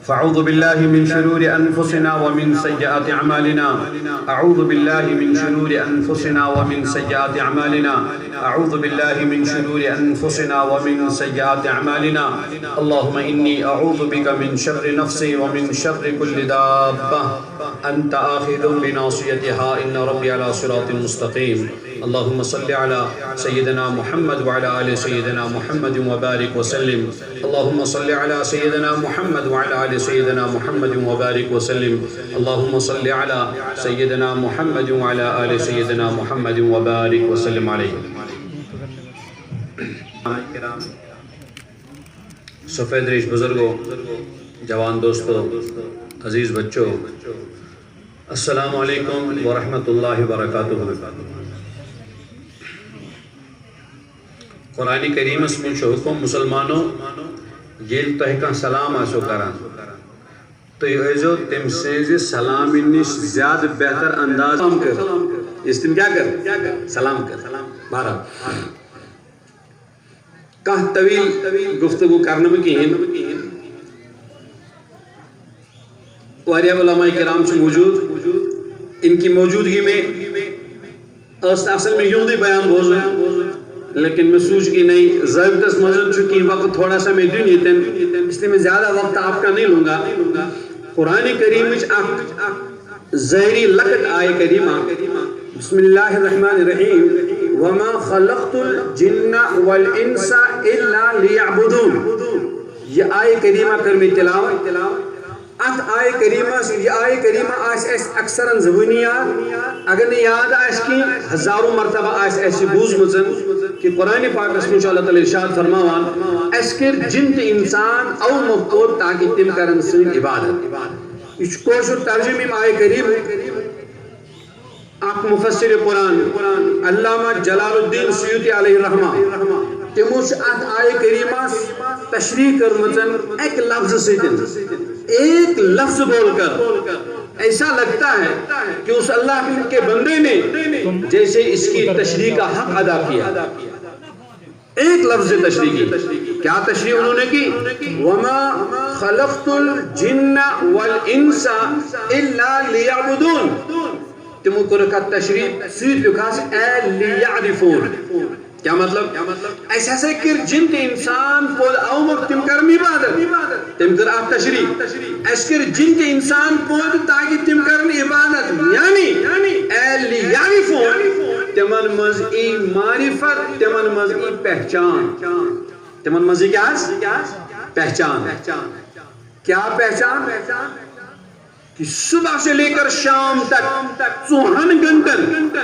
فأعوذ بالله من شرور أنفسنا ومن سيئات أعمالنا أعوذ بالله من شرور أنفسنا ومن سيئات أعمالنا أعوذ بالله من شرور أنفسنا ومن سيئات أعمالنا اللهم إني أعوذ بك من شر نفسي ومن شر كل دابة أنت آخذ بناصيتها إن ربي على صراط مستقيم اللهم صل على سيدنا محمد وعلى آل سيدنا محمد وبارك وسلم اللهم صل على سيدنا محمد وعلى آل سيدنا محمد وبارك وسلم اللهم صل على سيدنا محمد وعلى آل سيدنا محمد وبارك وسلم عليه سفید ریش بزرگوں جوان دوستوں عزیز بچوں السلام علیکم ورحمۃ اللہ وبرکاتہ قرآن کریم اس من حکم مسلمانوں یل تہ کان سلام آسو کران تو یہ تم سے سلام نش زیادہ بہتر انداز کر اس تم کیا کر سلام کر بہرحال کہاں طویل گفتگو کرنے میں کہیں واریہ علماء کرام سے موجود ان کی موجودگی میں اصل میں یوں دی بیان بوز رہے ہیں لیکن میں سوچ کی نہیں ضابطہ مزد چکی وقت تھوڑا سا میں دوں نہیں اس لیے میں زیادہ وقت آپ کا نہیں لوں گا قرآن کریم ظاہری لکٹ آئے کریمہ بسم اللہ الرحمن الرحیم وَمَا خَلَقْتُ الْجِنَّ وَالْإِنسَ إِلَّا لِيَعْبُدُونَ یہ آئے کریمہ کر میں تلاوت ات آئے کریمہ یہ آئے کریمہ آس اکثراً زبانیات اگر نہیں یاد آس کی ہزاروں مرتبہ آس ایسی بوز مزن کہ قرآن پاک اس میں اللہ تعالی ارشاد فرماوان اس کر جن تے انسان او مفقود تاکہ تم کرن سن عبادت اس کوشر ترجمہ میں آئے کریم آپ مفسر قرآن علامہ جلال الدین سیوطی علیہ الرحمہ تموش ات آئے کریمہ تشریح کر مزن ایک لفظ سے ایک لفظ بول کر ایسا لگتا ہے کہ اس اللہ کے بندے نے جیسے اس کی تشریح کا حق ادا کیا ایک لفظ تشریح کی کیا تشریح انہوں نے کی وَمَا خَلَقْتُ الْجِنَّ وَالْإِنسَ إِلَّا لِيَعْبُدُونَ تمہیں کو رکھا تشریح سویت لکھا سے اے لیعرفون کیا مطلب ایسا سے کر جن تے انسان پود اومک تم کرم عبادت تم کر آپ تشریح ایس کر جن تے انسان پود تاکہ تم کرم عبادت یعنی اے لیعرفون تمن مزئی معرفت تمن مزئی پہچان تمن مزئی کیا ہے پہچان کیا پہچان کہ صبح سے لے کر شام تک 4 گھنٹے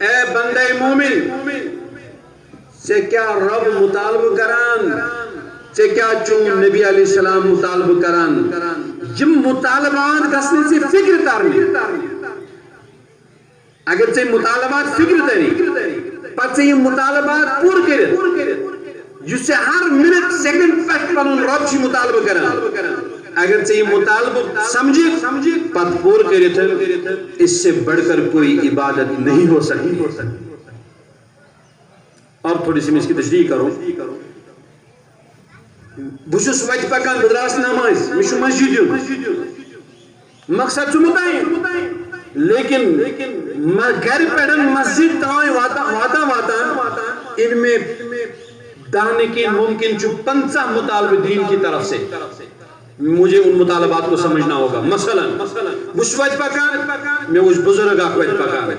اے بندہ مومن سے کیا رب مطالب کران سے کیا چون نبی علیہ السلام مطالب کران جم مطالبات گسنے سے فکر تارنی اگر سے مطالبات فکر تاری پر سے یہ مطالبات پور کرے جس سے ہر منٹ سیکنڈ پہ رب سے مطالب کران اگر سے یہ مطالب سمجھے پت پور کرے تھے اس سے بڑھ کر کوئی عبادت نہیں ہو سکتی اور تھوڑی سی میں اس کی تشریح کروں بشس وجہ پکان بدراس نماز مشو مسجد مقصد چھو متائیں لیکن گھر پیڑن مسجد تائیں واتا ان میں دانے کی ممکن چھو 50 مطالب دین کی طرف سے مجھے ان مطالبات کو سمجھنا ہوگا مثلا مش وجہ پکان میں اس بزرگ آکھ وجہ پکان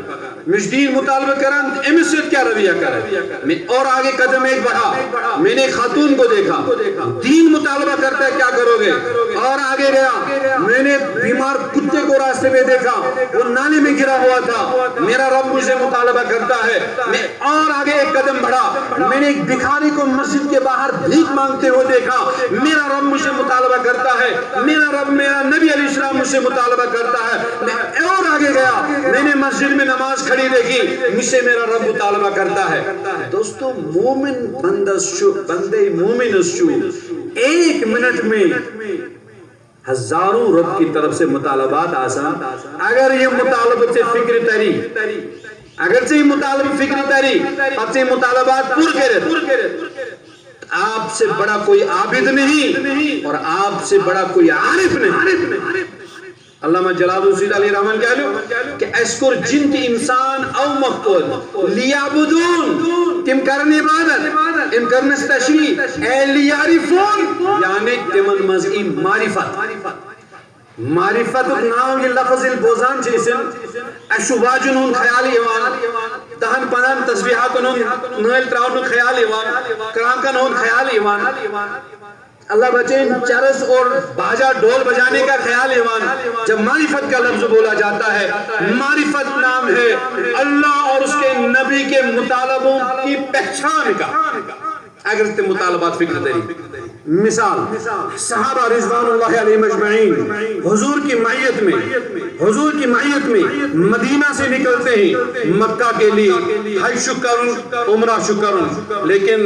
مش دین مطالبہ کران امس سے کیا رویہ کرا میں اور آگے قدم ایک بڑھا میں نے خاتون کو دیکھا دین مطالبہ کرتا ہے کیا کرو گے اور آگے گیا میں نے بیمار کتے کو راستے میں دیکھا وہ نالے میں گرا ہوا تھا میرا رب مجھے مطالبہ کرتا ہے میں اور آگے ایک قدم بڑھا میں نے ایک بھکاری کو مسجد کے باہر بھیک مانگتے ہوئے دیکھا میرا رب مجھے مطالبہ کرتا ہے میرا رب میرا نبی علیہ السلام مجھ سے مطالبہ کرتا ہے میں اور آگے گیا میں نے مسجد میں نماز کھڑی دیکھی مجھ سے میرا رب مطالبہ کرتا ہے دوستو مومن بندے مومن اسچو 1 منٹ میں ہزاروں رب کی طرف سے مطالبات آسان اگر یہ مطالبت سے فکر تری اگر سے یہ مطالب فکر تری اب سے مطالبات پور کرے آپ سے بڑا کوئی عابد نہیں اور آپ سے بڑا کوئی عارف نہیں. علامہ جلال الدین علیہ رحمان کہہ لو کہ اسکر جنت انسان او مخول لیعبدون تم کرن عبادت ام کرنس تشریح اے لیعرفون یعنی تمن مزئی معرفت نام یہ لفظ البوزان چیسن اشو واجن ہون خیال ایوان دہن پنن تسبیحات ہون نویل تراؤن خیال ایوان کرانکن ہون خیال ایوان اللہ بچین چرس اور باجا ڈول بجانے کا خیال ایوان. جب معرفت کا لفظ بولا جاتا ہے معرفت نام ہے اللہ اور اس کے نبی کے مطالبوں کی پہچان کا. اگر تے مطالبات فکر تیری مثال صحابہ رضوان اللہ علیہ مجمعین حضور کی معیت میں مدینہ سے نکلتے ہیں مکہ کے لیے حج شکر عمرہ شکر لیکن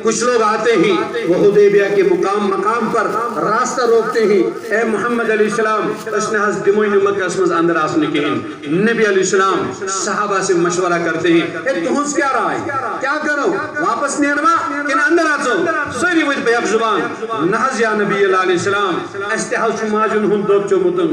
کچھ لوگ آتے ہیں وہ حدیبیہ کے مقام پر راستہ روکتے ہیں. اے محمد علیہ السلام اسنے حض دموین مکہ اسمز اندر آسنے کے ہیں. نبی علیہ السلام صحابہ سے مشورہ کرتے ہیں اے تہنس کیا رہا ہے کیا کرو واپس نیروا کن اندر آتو سوری وید بیاب زبان نحض یا نبی اللہ علیہ السلام استحال چو ماجن ہن دوب چو متن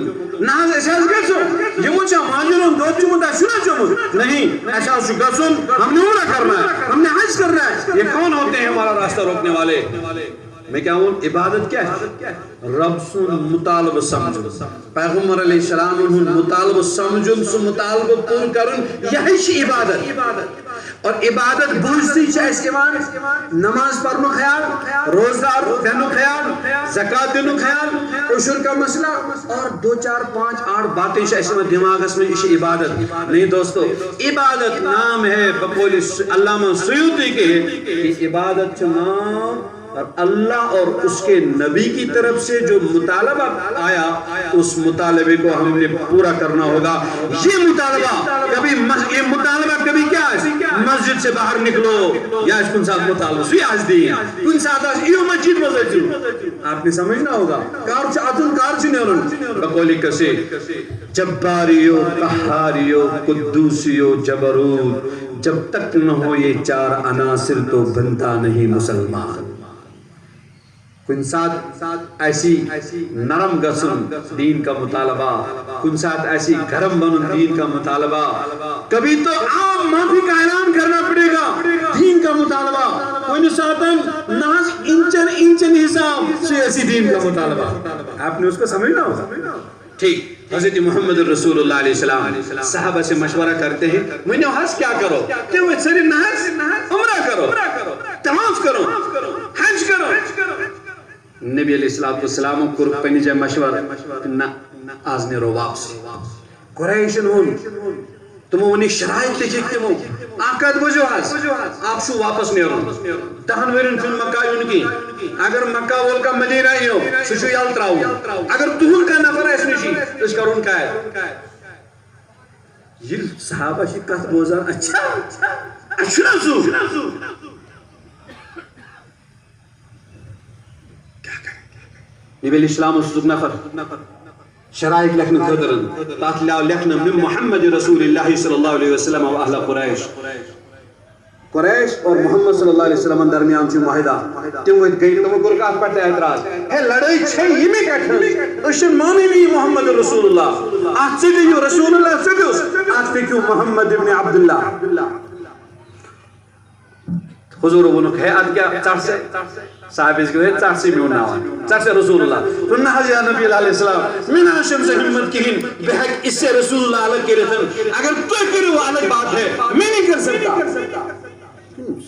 نحض اشاز گسو یہ مچا ماجن ہن دوب چو متن شنا چو متن نہیں اشاز چو گسن ہم نے عمرہ کرنا ہے ہم نے حج کرنا ہے. یہ کون ہوتے ہیں ہمارا راستہ روکنے والے؟ میں کیا ہوں عبادت کیا ہے رب سن مطالب سمجھو پیغمبر علیہ السلام انہوں مطالب سمجھن سن مطالب پور کرن یہی عبادت اور عبادت بوجھتی چاہے ایوان نماز پڑھنو خیال روزدار دینو خیال زکاة دینو خیال عشر کا مسئلہ اور 2 4 5 8 باتیں چاہے دماغ اس میں اسی عبادت نہیں. دوستو عبادت نام ہے بقول علامہ سیوطی کے عبادت چو نام اور اللہ اور اس کے نبی کی طرف سے جو مطالبہ آیا اس مطالبے کو ہم نے پورا کرنا ہوگا. یہ مطالبہ کبھی کیا ہے مسجد سے باہر نکلو یا اس کن ساتھ مطالبہ سوی آج دی کن ساتھ آج ایو مسجد مزجو آپ نے سمجھنا ہوگا کار چاہتن کار چنیرن بقولی کسی جباریو قہاریو قدوسیو جبروت جب تک نہ ہو یہ 4 عناصر تو بنتا نہیں مسلمان. کن ساتھ ایسی نرم گسن دین کا مطالبہ کن ساتھ ایسی گرم بنن دین کا مطالبہ کبھی تو عام معافی کا اعلان کرنا پڑے گا دین کا مطالبہ کوئی ساتن ناز انچن حساب سے ایسی دین کا مطالبہ آپ نے اس کو سمجھنا ہوگا. ٹھیک حضرت محمد رسول اللہ علیہ السلام صحابہ سے مشورہ کرتے ہیں مجھے حج کیا کرو کہ وہ سری نحج عمرہ کرو طواف کرو حج کرو. نبی علیہ السلام کو پنی جائے مشورہ نہ آز نیرو واپس قریشن ہون تمو ونی شرائط لکھتے مو آقاد بجو حج آپ شو واپس نیرو دہن ورن فن مکہ یون کی اگر مکہ وول کا مدینہ ہی ہو سشو یال تراؤ اگر تہن کا نفر ہے اس نشی اس کا رون کا ہے. یہ صحابہ شی کت بوزان اچھا سو نبی علیہ السلام اس نفر شرائط لکھنے خدرن تاکہ لکھنے من محمد رسول اللہ صلی اللہ علیہ وسلم و اہل قریش اور محمد صلی اللہ علیہ وسلم درمیان چی معاہدہ تم وید گئی تم گرکات پڑھتے اعتراض ہے لڑائی چھے یہ میں کٹھن اشن مانی نہیں محمد رسول اللہ آج سے دیو رسول اللہ سے دیوس آج سے کیوں محمد ابن عبداللہ حضور ونک ہے آج کیا چارسے صاحب اس کے چارسی میں ہونا ہوا چارسی رسول اللہ فنہ حضی نبی علیہ السلام من آشم سے ہمت کہین بحق اس سے رسول اللہ الگ کے رتن اگر تو کرے وہ الگ بات ہے میں نہیں کر سکتا.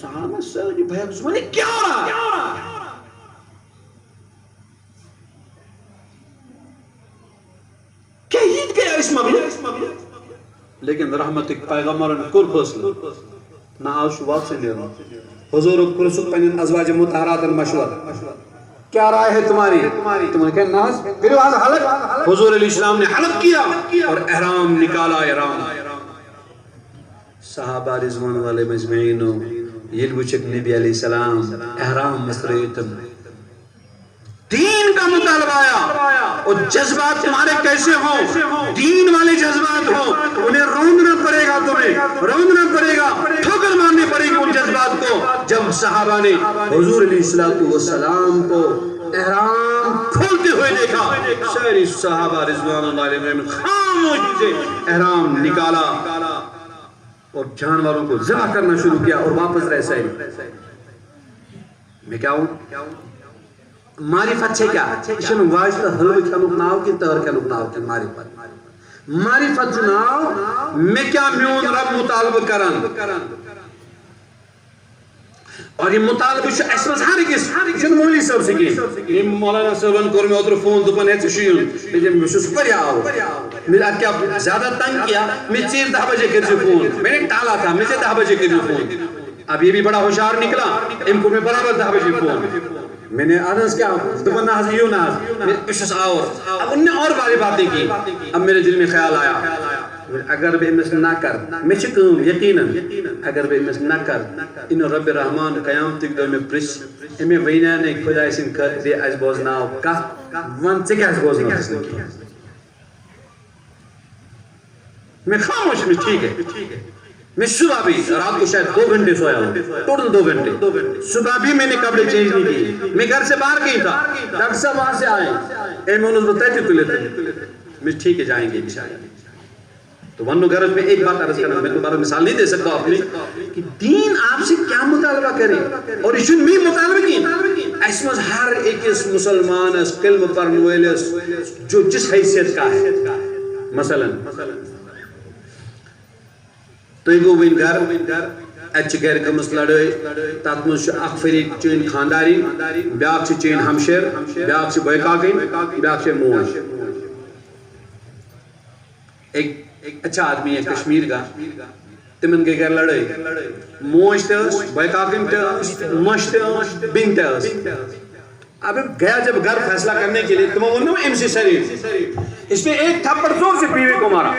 صحابہ سرجی بحق زمانے کیا ہو رہا کیا ہیت گیا اس مبلغ لیکن رحمت پیغمبرن کل فصل نہ آوش وقت سے لینا حضور کرسل پہنن ازواج متحرات مشورہ کیا رائے ہے تمہاری تمہیں کہنا ناز پھر وہاں حلق حضور علیہ السلام نے حلق کیا اور احرام نکالا. احرام صحابہ رضوان والے مجمعینوں یہ وچک نبی علیہ السلام احرام مسریتن دین کا مطالبہ آیا اور جذبات تمہارے کیسے ہوں، دین والے جذبات ہوں، انہیں روندنا پڑے گا، تمہیں روندنا پڑے گا، ٹھوکر مارنی پڑے گی ان جذبات کو۔ جب صحابہ نے حضور علیہ السلام کو احرام کھولتے ہوئے دیکھا، ساری صحابہ رضوان اللہ علیہ نے خاموشی سے احرام نکالا اور جانوروں کو ذبح کرنا شروع کیا اور واپس رہ سائے۔ میں کیا ہوں؟ معرفت سے کیا؟ اسے میں واجد حلوی کھنوک ناو کی تہر کھنوک ناو کی معرفت۔ معرفت جناو میں کیا میون رب مطالبہ کرن، اور یہ مطالبہ شو اسمز ہر کس جن مولی صاحب سے کی یہ مولانا صاحبان کور میں اتر فون دپن ہے چشیون میں شو سپر یا آو میرا کیا زیادہ تنگ کیا، میں 10 بجے کر جو فون میں نے ٹالا تھا، میں 10 بجے کر جو فون۔ اب یہ بھی بڑا ہوشیار نکلا، ان کو میں برابر 10 بجے فون میں نے آدھنس کیا دپن ناز یوں ناز میں اشس آور۔ اب انہوں نے اور باری باتیں کی، اب میرے دل میں خیال آیا اگر بے امس نہ کر میں چکم یقیناً اگر بے امس نہ کر ان رب رحمان قیام تک دو میں پرس امی وینانے خدا اسن کر دے از بوزناو کا ون چکے از بوزناو کس نے کیا۔ میں خاموش میں ٹھیک ہے، میں صبح بھی رات کو شاید 2 گھنٹے سویا ہوں، ٹوٹل 2 گھنٹے، صبح بھی میں نے کپڑے چینج نہیں کی، میں گھر سے باہر گئی تھا، ڈاکٹر صاحب وہاں سے آئے اے میں انہوں نے بتائی تھی تو لیتے میں ٹھیک ہے جائیں گے انشاءاللہ۔ تو ونو غرض میں ایک بات عرض کرنا، میں دوبارہ مثال نہیں دے سکتا اپنی کہ دین آپ سے کیا مطالبہ کرے اور اشن میں مطالبہ کی اسمز ہر ایک اس مسلمان اس کلمہ پرنویل جو جس حیثیت کا ہے، مثلا تو یہ گو وین گھر اچھ گھر کمس لڑائی تات مز اخ فریق چین خانداری، بیاک چھ چین ہمشیر، بیاک چھ بائکاگین، بیاک چھ موج۔ ایک اچھا آدمی ہے کشمیر کا، تمن کے گھر لڑائی، موج تس، بائکاگین تس، مش تس، بین تس۔ اب گیا جب گھر فیصلہ کرنے کے لیے تمہیں انہوں نے MC شریف اس نے ایک تھپڑ زور سے بیوی کو مارا،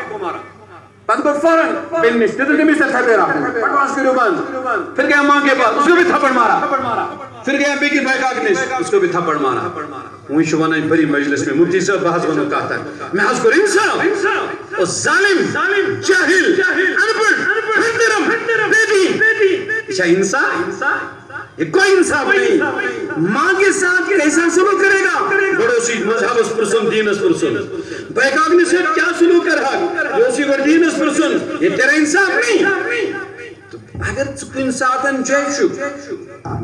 پتہ کو فوراً بل میں تیتل دمی سے تھپڑ رہا پٹواس کرو بند، پھر گیا ماں کے پاس اس کو بھی تھپڑ مارا، پھر گیا بیکی بائکاگین اس کو بھی تھپڑ مارا۔ وہی شوانا بری مجلس میں مفتی صاحب بحث بنو کہتا ہے میں حض کر انسان اور ظالم جاہل انپڑ ہندرم بیٹی اچھا انسان یہ کوئی انصاف نہیں، ماں کے ساتھ کیسا سلوک کرے گا، بڑوسی مذہب اس پرسن دین اس پرسن، بائکاگین سے کیا سلوک کر رہا بڑوسی ور دین اس پرسن، یہ تیرا انصاف نہیں۔ اگر چکن ساتن جائشو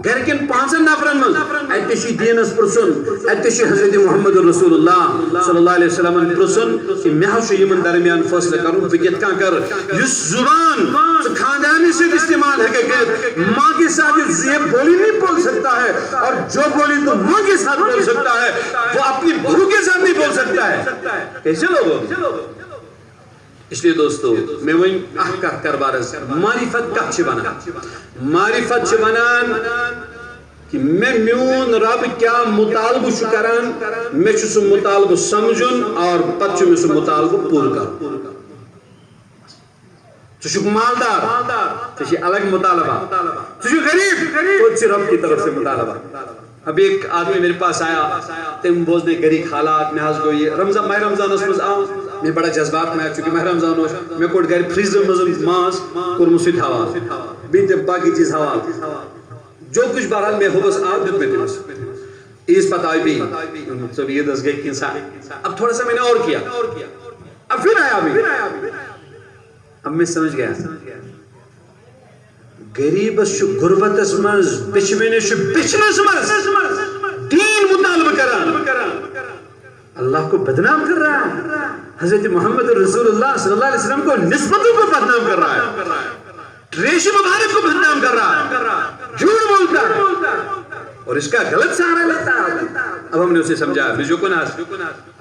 گھر کن 5 نفرن من اتشی دین اس پرسن، اتشی حضرت محمد رسول اللہ صلی اللہ علیہ وسلم پرسن کہ میں ہشو یمن درمیان فیصلہ کروں بگیت کان کر یس زبان خاندانی سے استعمال ہے کہ ماں کے ساتھ یہ بولی نہیں بول سکتا ہے، اور جو بولی تو ماں کے ساتھ بول سکتا ہے وہ اپنی بہو کے ساتھ نہیں بول سکتا ہے۔ کیسے لوگوں؟ اس لئے دوستو میں وہیں احکہ کربارز معرفت کب چھ بنا، معرفت چھ بنان کہ میں میون رب کیا مطالبہ شکران میں چھو سو مطالبہ سمجھن اور پت چھو میں سو مطالبہ پور کر۔ تو شک مالدار تو یہ الگ مطالبہ، تو یہ غریب تو چھ رب کی طرف سے مطالبہ۔ اب ایک آدمی میرے پاس آیا تم بوزنے گریک حالات میں حض گوئی رمضان ماہ رمضان اس میں آؤں میں بڑا جذبات میں چونکہ ماہ رمضان ہو میں کوٹ گھر فریزر مزم ماس کور مسوید حوال بیت باقی چیز حوال جو کچھ بہرحال میں ہو بس آپ جت میں تمس اس پتہ آئی بھی تو یہ دس گئی کنسا اب تھوڑا سا میں نے اور کیا اب پھر آیا بھی اب میں سمجھ گیا غریب شو غربت اسمز پچھوین شو پچھن اسمز دین مطالبہ کران اللہ کو بدنام کر رہا ہے، حضرت محمد رسول اللہ صلی اللہ علیہ وسلم کو نسبتوں کو بدنام کر رہا ہے، ریش مبارک کو بدنام کر رہا ہے، جھوٹ بولتا ہے اور اس کا غلط سہارا لیتا ہے۔ اب ہم نے اسے سمجھا بجو کناس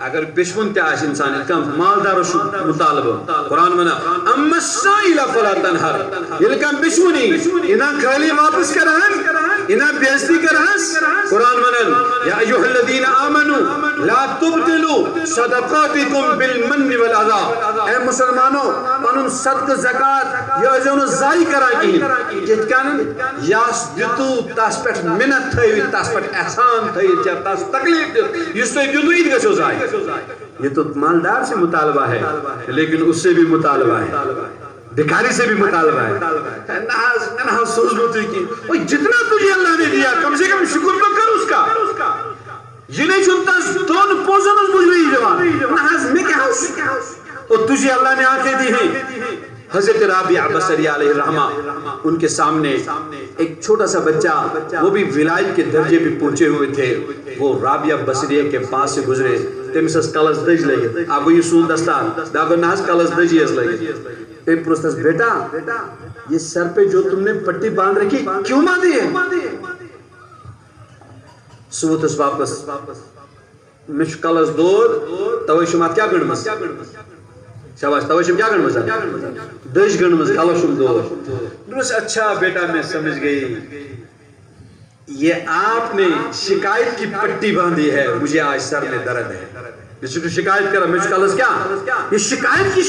اگر پشمن تیاش انسان کم مالدار شو مطالبہ قرآن منا اما السائل فلا تنہر یہ کم پشمنی انہاں کھالی واپس کرہن انہاں بیزتی کرہن قرآن منا یا ایوہ الذین آمنوا لا تبتلوا صدقاتکم بالمن والعذا اے مسلمانوں پنن صدقہ زکات یہ ازون ضائع کران کہین کت کن یاس دتو تاس پٹ منت تھوی تاس پٹ احسان تھوی چا تاس تکلیف دیت یس تو دیتو یہ گژھو ضائع یہ تو مالدار سے مطالبہ ہے لیکن اس سے بھی مطالبہ ہے بھکاری سے بھی مطالبہ ہے ناز سوزنوتی کی جتنا تجھے اللہ نے دیا کم سے کم شکر تو کر اس کا یہ نہیں چھنتا دون پوزن اس بجھ رہی جوان ناز میں کیا اور تجھے اللہ نے آنکھیں دی ہیں حضرت رابعہ بصری علیہ الرحمہ ان کے سامنے ایک چھوٹا سا بچہ وہ بھی ولایت کے درجے پہ پہنچے ہوئے تھے وہ رابعہ بصریہ کے پاس سے گزرے تمس اس کلس دج لگے اب یہ سون دستار داغو ناز کلس دجی اس لگے تم پرستس بیٹا یہ سر پہ جو تم نے پٹی باندھ رکھی کیوں باندھی ہے سوتس واپس مش کلس دود توئی شمات کیا گنمس شاباش توئی شم کیا گنمس دج گنمس کلس شم دود درس اچھا بیٹا میں سمجھ گئی یہ آپ نے شکایت کی پٹی باندھی ہے مجھے آج سر میں درد ہے جس کو شکایت کرا مجھ کلس کیا یہ شکایت کی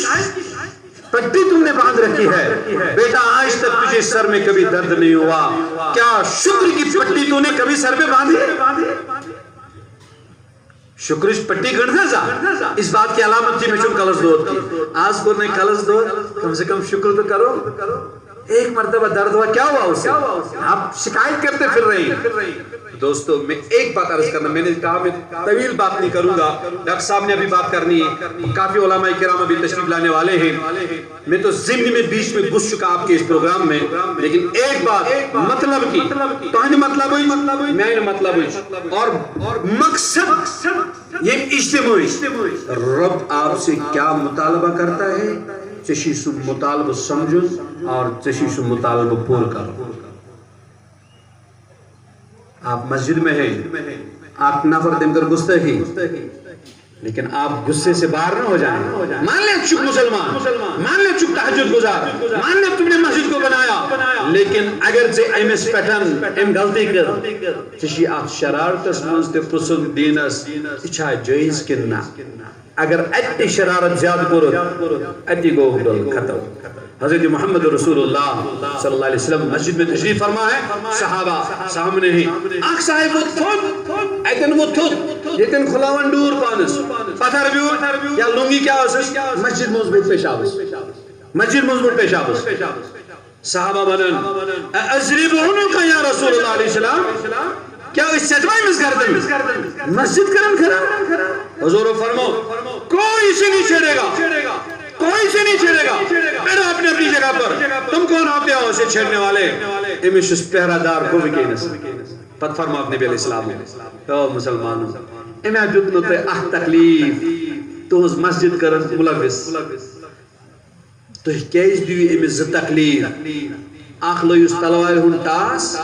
پٹی تم نے باندھ رکھی ہے بیٹا آج تک تجھے سر میں کبھی درد نہیں ہوا کیا شکر کی پٹی تو نے کبھی سر میں باندھی شکرش پٹی گڑھنا زا اس بات کی علامت تھی میں چون کلس دود کی آج کو نہیں کلس دود کم سے کم شکر تو کرو ایک مرتبہ درد ہوا کیا ہوا اسے آپ شکایت کرتے پھر رہی ہیں دوستو میں ایک بات عرض کرنا میں نے کہا میں طویل بات نہیں کروں گا ڈاکٹر صاحب نے ابھی بات کرنی ہے کافی علماء کرام ابھی تشریف لانے والے ہیں میں تو ضمن میں بیچ میں گھس چکا آپ کے اس پروگرام میں لیکن ایک بات مطلب کی تو ہنے مطلب ہوئی میں نے مطلب ہوئی اور مقصد یہ اجتماعی رب آپ سے کیا مطالبہ کرتا ہے چشی سو مطالبہ سمجھن اور چشی سو مطالبہ پور کرو آپ مسجد میں ہیں آپ نفر دن کر گستاخی لیکن آپ غصے سے باہر نہ ہو جائیں مان لیں چک مسلمان مان لیں چک تہجد گزار مان لیں تم نے مسجد کو بنایا لیکن اگر سے ایمس پیٹرن ایم غلطی کر چشی آپ شرارت اس منزتے پرسن دینس اچھا جائز کرنا اگر اتی شرارت زیادہ پورت اتی گو ختم حضرت محمد رسول اللہ صلی اللہ علیہ وسلم مسجد میں تشریف فرما ہے صحابہ سامنے ہی آنکھ صاحب وہ تھوڑ ایتن وہ تھوڑ جیتن کھلاوان دور پانس پتھر بیور یا لنگی کیا اسس مسجد مزبوط پیشابس مسجد مزبوط پیشابس صحابہ بنن ازریبونو کا یا رسول اللہ علیہ السلام کیا اس سجوائی مز کردن مسجد کرن کھرا حضور فرمو کوئی سے نہیں چھڑے گا کوئی سے نہیں چھڑے گا بیٹھو اپنے اپنی جگہ پر تم کون ہوتے ہو اسے چھڑنے والے امیشس پہرادار کو بکینس پت فرما اپنے نبی علیہ السلام او مسلمانوں امیہ جتنو تے تکلیف تو اس مسجد کرن ملوث تو کیس دیوی امیز تکلیف آخلو یوس تلوائر ہون تاس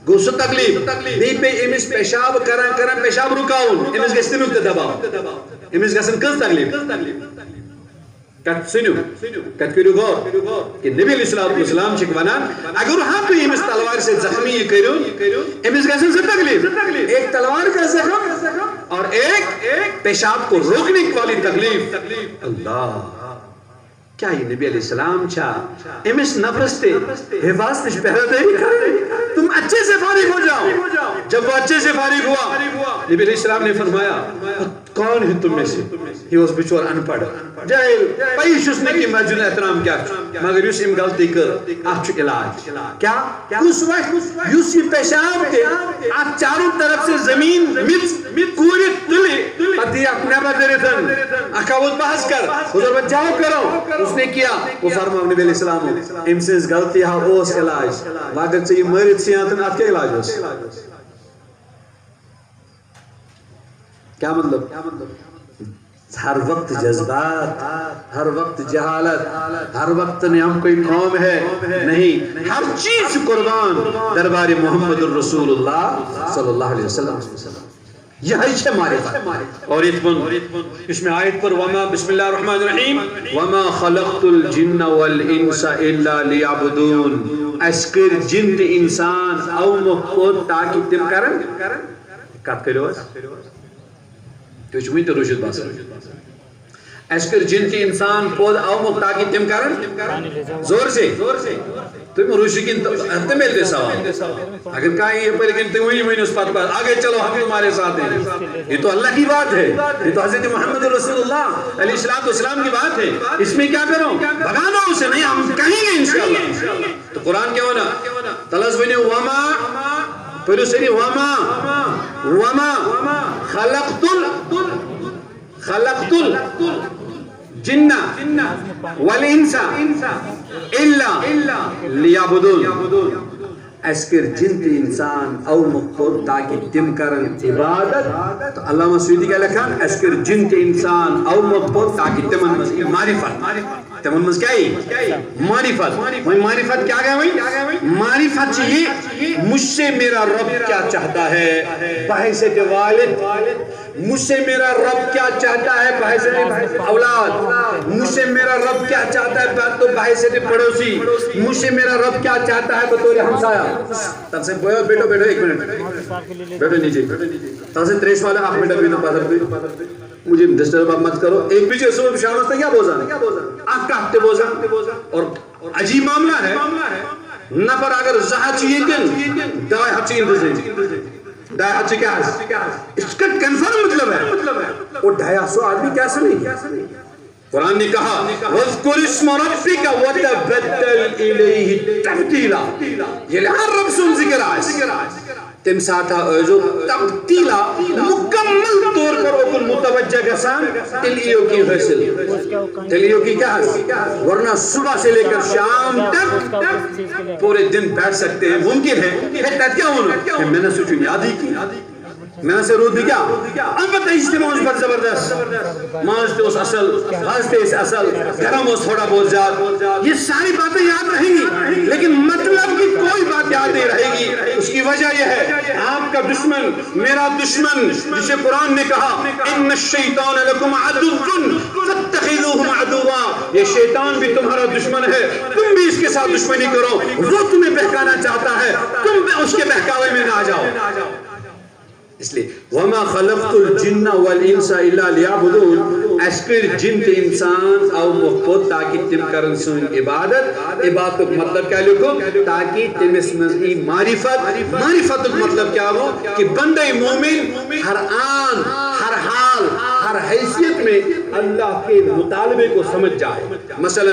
گو سو تکلیف دی پہ امیز پیشاب کرن پیشاب رکاؤن امیز گستی نکتے دباؤ امیز گسن کس تکلیف کت سنو کت کرو غور کہ نبی علیہ السلام چھک ونان اگر ہاں تو امیز تلوار سے زخمی کرو امیز گسن سے تکلیف ایک تلوار کا زخم اور ایک پیشاب کو روکنے والی تکلیف اللہ کیا یہ نبی علیہ السلام چھا امیس نفس تے حفاظ تش پہرداری کرے تم اچھے سے فارغ ہو جاؤ جب وہ اچھے سے فارغ ہوا نبی علیہ السلام نے فرمایا کون ہے تم میں سے ہی اس بچور انپڑھ جاہل پیش اس نے کی مسجد احترام کیا مگر یوس ام غلطی کر آپ چک علاج کیا اس وقت یوس یہ پیشاب کے آپ چاروں طرف سے زمین مت کوری تلی پتی اپنے بدرے تھن اکاوت بحث کر حضور بچاؤ کرو اس نے کیا وہ فرما نبی علیہ السلام ام سے غلطی ہاں اوس علاج واگر سے یہ مرد سیانتن آپ کے علاج ہوس کیا مطلب ہر وقت جذبات ہر وقت جہالت ہر وقت نے ہم کوئی قوم ہے نہیں ہر چیز قربان دربار محمد الرسول اللہ صلی اللہ علیہ وسلم یہی چھے معرفت اور اس میں آیت پر وما بسم اللہ الرحمن الرحیم وما خلقت الجن والانس الا لیعبدون اسکر جن انسان او مخود تاکہ تم کرن کت کرو تو یہ ونت روشت باسان اس کر جن تہ انسان پود آمک تاکہ تم کرن زور سے تم روشکن تم تہ سوال اگر کہیں یہ پر لیکن تم وہی اس پت پر آگے چلو ہم تمہارے ساتھ ہیں. یہ تو اللہ کی بات ہے, یہ تو حضرت محمد رسول اللہ علیہ السلام کی بات ہے. اس میں کیا کرو بھگا دو اسے, نہیں ہم کہیں گے انشاءاللہ. تو قرآن کیا ہونا تلس بنی وما پھر سری وما خلقت الجن والانس الا لیعبدون. اسکر جن تے انسان او مخود تاکہ تم کرن عبادت. تو علامہ سیوطی کا لکھان اسکر جن تے انسان او مخود تاکہ تمن مز معرفت تمن مز کیا ہے معرفت. وہی معرفت کیا گیا وہی معرفت یہ مجھ سے میرا رب کیا چاہتا ہے بحیثیت والد, مجھ سے میرا رب کیا چاہتا ہے بحیثیت اولاد, مجھ سے میرا رب کیا چاہتا ہے تو بحیثیت پڑوسی, مجھ سے میرا رب کیا چاہتا ہے بطور ہمسایہ. تب سے بیٹھو ایک منٹ بیٹھو نیچے. تب سے 30 والا 8 منٹ بیٹھو پادر مجھے ڈسٹرب مت کرو. ایک پیچھے صبح شام واسطے کیا بوزا آپ کا ہفتے بوزا. اور عجیب معاملہ ہے نفر اگر زہا چیئے دن دوائی ہچی ڈائی ہاتھ سے کیا ہے اس کا کنفرم مطلب ہے وہ 250 آدمی کیسے نہیں. قرآن نے کہا وَذْكُرِ اسْمَ رَبِّكَ وَتَبَتَّلْ إِلَيْهِ تَبْتِيلًا. یہ ہر رب سن ذکر آئے تم ساتھا ازو تبتیلا مکمل طور پر اوکل متوجہ گسان تلیو کی حاصل. تلیو کی کیا حاصل ورنہ صبح سے لے کر شام تک پورے دن بیٹھ سکتے ہیں. ممکن ہے پھر کیا ہونا میں نے سوچو یاد ہی کی میں نے سے رود بھی کیا البتہ اجتماع اس پر زبردست مانجتے اس اصل بھازتے اس اصل گرم اس تھوڑا بہت زیاد یہ ساری باتیں یاد رہیں گی لیکن مطلب کی کوئی بات یاد نہیں رہے گی. اس کی وجہ یہ ہے آپ کا دشمن میرا دشمن جسے قرآن نے کہا ان الشیطان لکم عدو فاتخذوہم عدوا. یہ شیطان بھی تمہارا دشمن ہے تم بھی اس کے ساتھ دشمنی کرو. وہ تمہیں بہکانا چاہتا ہے تم بھی اس کے بہکاوے میں نہ جاؤ. اس لئے وَمَا خَلَقْتُ الْجِنَّ وَالْإِنسَ إِلَّا لِيَعْبُدُونَ. اسکر جن تے انسان او مخبت تاکہ تم کرن سن عبادت کو مطلب کیا لکھو تاکہ تم اس مزی معرفت کو مطلب کیا ہو کہ بندہ مومن ہر آن ہر حال ہر حیثیت میں اللہ کے مطالبے کو سمجھ جائے. مثلا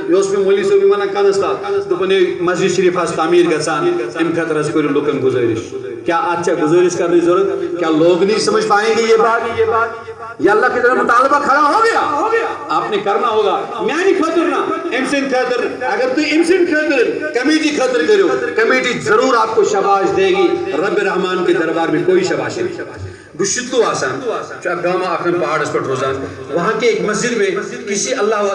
یہ اس میں مولی صاحب منع کانستا دپنے مسجد شریف ہاس تعمیر گژھان ام خاطر اس کو لوکن گزارش کیا اچھا گزارش کرنے ضرورت کیا لوگ نہیں سمجھ پائیں گے یہ بات یہ اللہ کی طرف مطالبہ کھڑا ہو گیا آپ نے کرنا ہوگا. میں نہیں خاطر نا امسن خاطر اگر تو امسن خاطر کمیٹی خاطر کرو کمیٹی ضرور آپ کو شاباش دے گی. رب رحمان کے دربار میں کوئی شاباش نہیں. گشتلو آسان چاہ گاما آخر پہاڑ اس پر روزان وہاں کے ایک مسجد میں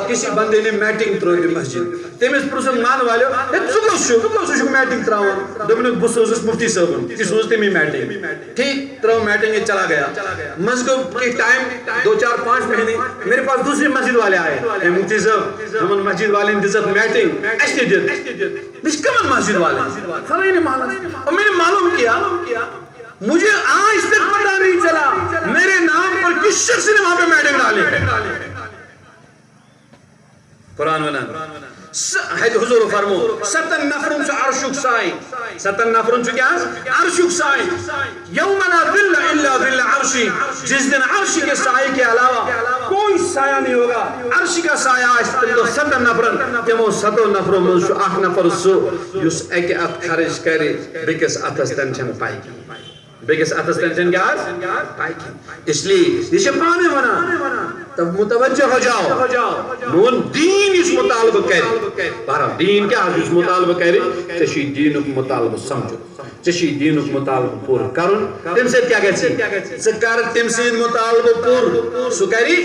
کسی بندے نے میٹنگ تروئی مسجد تیمیز پرسن مان والے سکو شو میٹنگ تراؤں دوبنے بسوزس مفتی صاحب کی سوزتے میں میٹنگ ٹھیک تراؤں میٹنگ چلا گیا. مسجد کے ٹائم 2-4-5 مہینے میرے پاس دوسری مسجد والے آئے مفتی صاحب ہمیں مسجد والے انتظر میٹنگ ایسے دن بس کمن مسجد والے خلائی نے معلوم اور میں نے معلوم کیا مجھے آج تک پتہ نہیں چلا میرے نام پر کس شخص نے وہاں پہ میٹنگ ڈالی ہے. قرآن حضور فرمو 7 نفروں سے عرشک سائی 7 نفروں سے کیا عرشک سائی یوم لا ظل الا ظل عرشی. جس دن عرشی کے سائے کے علاوہ کوئی سایہ نہیں ہوگا. عرشی کا سایہ 7 نفرن تمو 7 نفروں میں 8 نفر سو یس ایک ات خرج کرے بکس اتس تنچن پائی بیکس اتس تنچن کیا پائی اس لیے یہ پانے ونا تب متوجہ ہو جاؤ نون دین اس مطالبہ کرے بہرحال دین کیا اس مطالبہ کرے چشی دینک مطالبہ سمجھو چشی دینک مطالبہ پور کرن تم سے کیا کہتے سکار تم سے مطالبہ پور سکاری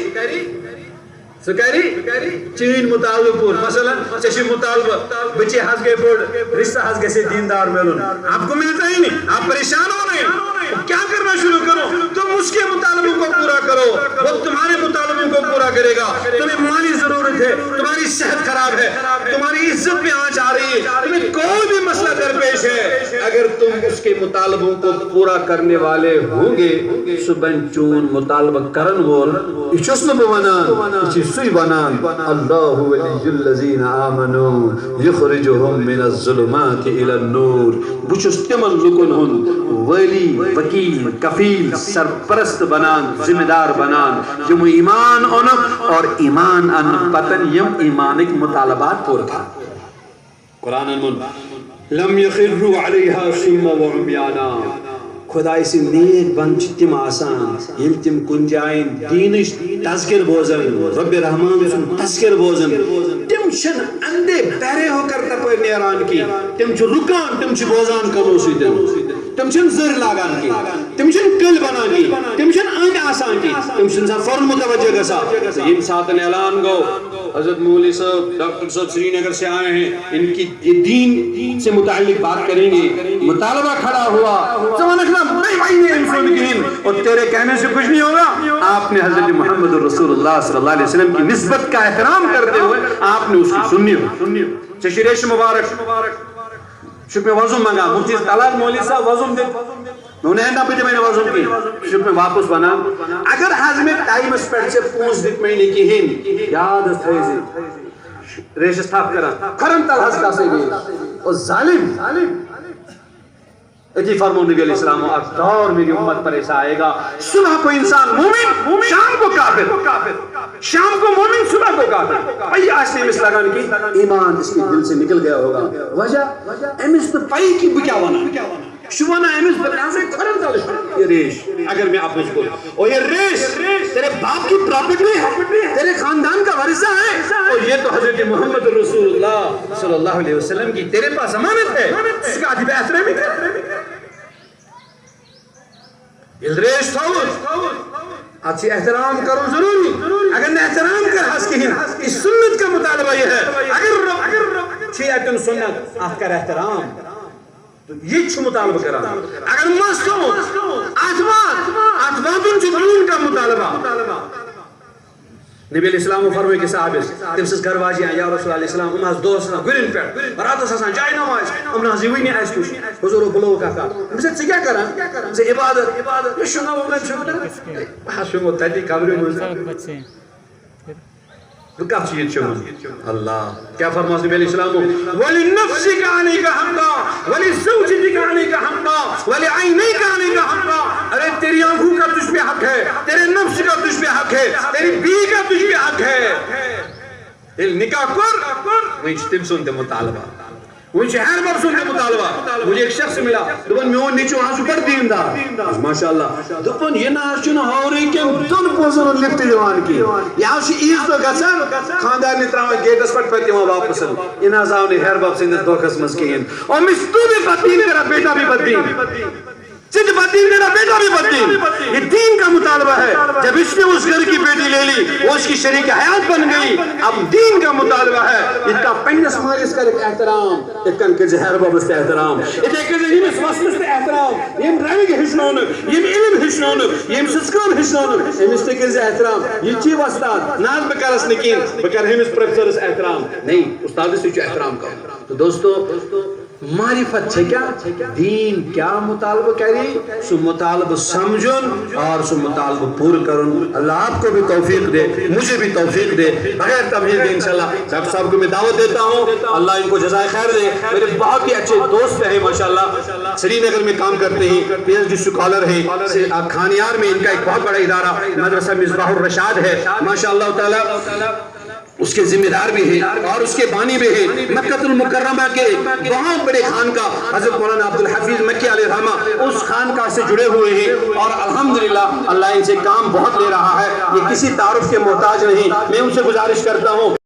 چین مطالبہ پور مثلا چشی مطالبہ بچے ہس گئے پور رشتہ ہس گئے سے دیندار ملون آپ کو ملتا ہی نہیں آپ پریشان ہو رہے ہیں کیا کرنا شروع کرو تم اس کے مطالبوں کو پورا کرو وہ تمہارے مطالبوں کو پورا کرے گا. تمہیں مالی ضرورت ہے تمہاری صحت خراب ہے تمہاری عزت پہ آنچ آ رہی ہے تمہیں کوئی بھی مسئلہ درپیش ہے اگر تم اس اس کے مطالبوں کو پورا کرنے والے ہوں گے صبح چون مطالبہ کرن وول یہ چھس نہ بنان یہ سوی بنان اللہ ولی الذین آمنوا یخرجهم من الظلمات الى النور بہ چھس تمن لوکن ہن ولی وکیل کفیل سرپرست بنان ذمہ دار بنان یم ایمان اونک اور ایمان ان پتن یم ایمانک مطالبات پور کر قرآن من لم يخروا عليها صما وعميانا خدای سے نیک بند تم آسان یل تم کن جائیں دینش تذکر بوزن رب رحمان سن تذکر بوزن تم چھن اندے بہرے ہو کر تپر نیران کی تم چھ رکان تم چھ بوزان کرو سیدن تم چھن زر لاگان کی تم چھن کل بنان کی تم چھن اند آسان کی تم چھن سا فور متوجہ گسا یم ساتن اعلان گو حضرت مولوی صاحب ڈاکٹر صاحب سری نگر سے آئے ہیں ان کی دین سے متعلق بات کریں گے مطالبہ کھڑا ہوا زمان اکرام نہیں بھائی نے انسان کہیں اور تیرے کہنے سے کچھ نہیں ہوگا آپ نے حضرت محمد رسول اللہ صلی اللہ علیہ وسلم کی نسبت کا احترام کرتے ہوئے آپ نے اس کی سنی ہو چشریش مبارک شکر میں وضم مانگا مفتی طلعت مولوی صاحب وضم دے انہیں نہ پیتے میں نے وضم کی شکر میں واپس بنا اگر حضم ٹائم اسپیٹ سے پونس دیکھ میں نے کی ہن یاد اس تھے ریش استاف کرا کرم تل حض کا سے گئی اور ظالم اجی فرمون نبی علیہ السلام اب دور میری امت پر ایسا آئے گا صبح کو انسان مومن شام کو کافر شام کو مومن صبح کو کافر پئی آستے میں اس لگان کی ایمان اس کے دل سے نکل گیا ہوگا وجہ امس تو پئی کی بکیا وانا شوانا امس بکیا سے کھرم تل یہ ریش اگر میں آپ اس کو اور یہ ریش تیرے باپ کی پراپرٹی ہے تیرے خاندان کا ورثہ ہے اور یہ تو حضرت محمد رسول اللہ صلی اللہ علیہ وسلم کی تیرے پاس امانت ہے اس کا عجیب احترامی کر ریش تھوڑ اچھی احترام کرو ضروری اگر نے احترام کر حس کی اس سنت کا مطالبہ یہ ہے اگر چھ ایتن سنت آپ کر احترام یہ چھو مطالبہ کرا اگر مستو آتماتن چھ کا مطالبہ نبی علیہ السلام فرمائے کہ صحابہ تم سس گھر واجی ہیں یا رسول اللہ علیہ السلام دوست گرین پیٹ برات سسان جائے نماز امنا زیوینی ایس کچھ حضور بلو کا ہم سے کیا کرا سے عبادت شنو وہ میں چھوڑا شنو تیتی قبر میں کیا چیز چھوڑا اللہ کیا فرمایا نبی علیہ السلام وَلِنَفْسِكَ عَلَيْكَ حَمْدًا وَلِسَوْجِتِكَ عَلَيْكَ حَمْدًا وَلِعَيْنَيْكَ عَلَيْكَ حَمْدًا ارے تیری آنکھوں کا تجھ پہ حق ہے تیرے نفس کا تجھ پہ حق ہے تیری بیوی کا تجھ پہ حق ہے نکاح کر وہی تم سنتے مطالبہ وہی ہر بار سنتے مطالبہ مجھے ایک شخص ملا دپن میون نیچو ہاں سپر دیندار ماشاءاللہ دپن یہ نہ چھنہ ہو رہی کہ دن پوزن لفٹ جوان کی یہاں سے عیز تو گژھان خاندار نے تراوان گیٹس پٹ پتہ یوان واپس یہ نہ زاو نے ہر باب سندس دھوکس مز کہین اور مس تو بھی بدین تیرا بیٹا بھی بدین سندھ بدین میرا بیٹا بھی بدین یہ دین کا مطالبہ ہے جب اس نے اس گھر کی بیٹی لے لی وہ اس کی شریک حیات بن گئی اب دین کا مطالبہ ہے اس کا پنس مالس کا ایک احترام اتکن کے زہر بابست احترام اتکن کے زہر وسوست احترام یم رنگ ہشنون یم علم ہشنون یم سسکان ہشنون امس کے زہر احترام یہ چی وستاد ناز بکرس نکین بکر ہمس پروفیسرس احترام نہیں استاد سے جو احترام کا تو دوستو معرفت ہے کیا دین کیا مطالبہ کری سو مطالبہ سمجھن اور سو مطالبہ پور کرن اللہ آپ کو بھی توفیق دے مجھے بھی توفیق دے بغیر تمہید دے انشاءاللہ ڈاکٹر صاحب کو میں دعوت دیتا ہوں اللہ ان کو جزائے خیر دے میرے بہت ہی اچھے دوست ہیں ماشاءاللہ سری نگر میں کام کرتے ہیں پی ایچ ڈی سکالر ہیں کھانیار میں ان کا ایک بہت بڑا ادارہ مدرسہ مصباح الرشاد ہے ماشاءاللہ تعالی اس کے ذمہ دار بھی ہیں اور اس کے بانی بھی ہیں مکہ المکرمہ کے بہت بڑے خانقاہ حضرت مولانا عبدالحفیظ مکی علیہ الرحمہ اس خانقاہ سے جڑے ہوئے ہیں اور الحمدللہ اللہ ان سے کام بہت لے رہا ہے یہ کسی تعارف کے محتاج نہیں میں ان سے گزارش کرتا ہوں